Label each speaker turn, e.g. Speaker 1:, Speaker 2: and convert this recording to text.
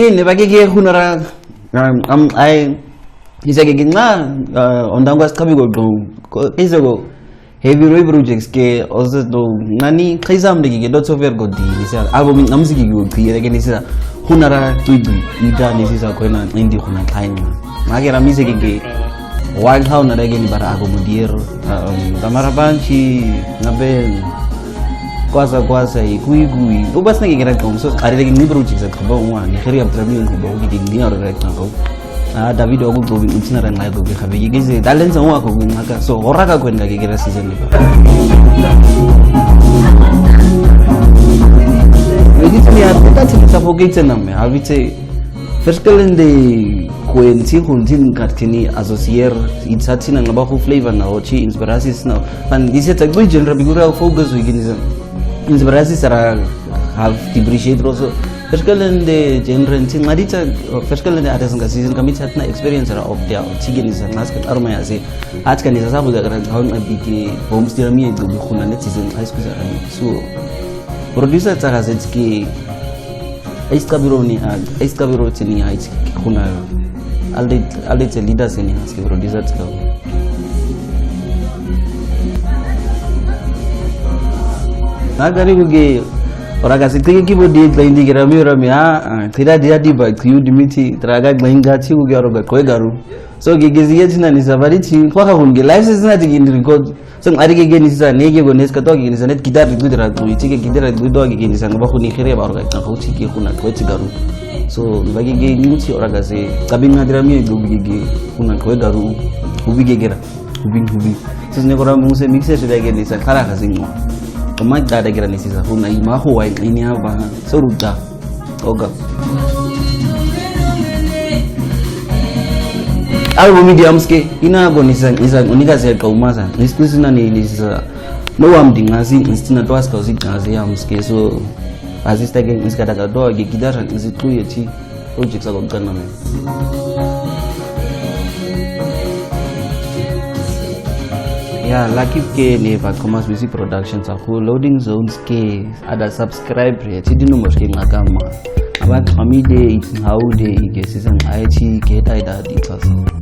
Speaker 1: ini bake hunara I isake nxa ondangwa sichabi go izego heavy road projects ke also do nani khizam de ke dot software go di nisa album ngamsiki go di ke nisa hunara tuidu ida nisa ko na indi huna thaini magera miseke ke wag how na rege ni bara ago mudir tamara banchi ngabe kwasa ikui ubas na ke kira kom so are rege ni projects ka ba wa ni khiri abdrami ko ba ko di ni ora rege na ko David ogu go bin utina ran ngai go be khabe yigeze dalen sa wa ko bin maka so horaka ko nga ke season ni ba medit mi arta ti suffocate na me habite fiskalende kwenzi huntin kartini associer itsatina ngaba khu flavor na ochi inspirations na and this is a good genre bigura focus wiginiza inspirations are have depreciate also fiskalende genre ntin ngadita fiskalende artists nga season kamita na experience ra of their chiginiza naska arma yase atka ni sasabu ga ran hawn abike homestead mi go khuna net season high school za so producer tsaka zetski Aiskabiro tini haiti kuna alite leaders ni haski producer tsaka nagari kuge oraga sikike kibodi glaindi giramira mi tira dia diba ku dimiti traga glainga ti kuge oroga kwegaru so gigeziye tina ni sabariti kwa hunge live na tigi record so arige geni sisa nege go neska to geni sanet guitar gudra to itike guitar gudo geni sanga ba khuni khire ba oroga ka khauti ke kuna kweti garu so bagi ge nyuti oraga se kabinga dirami go bigi kuna kwegaru ubige gera ubi so ne gora muse mixe se dege ni sa khara khasingo to ma da dege ni sisa kuna ima ho wa ini aba so ruta oga album mediumske ina gonisa isa unikaze kaumasa niskusina ni lisa no amdingazi instina twaska usigazi yamske so assista ke iskada ka do ke gidara izikluye ti projects akogana me ya lucky ke ne ba commerce music productions akho loading zones ke ada subscribe ya ti dinu moske ngakama aba kamide it haude ke season IT ke taida di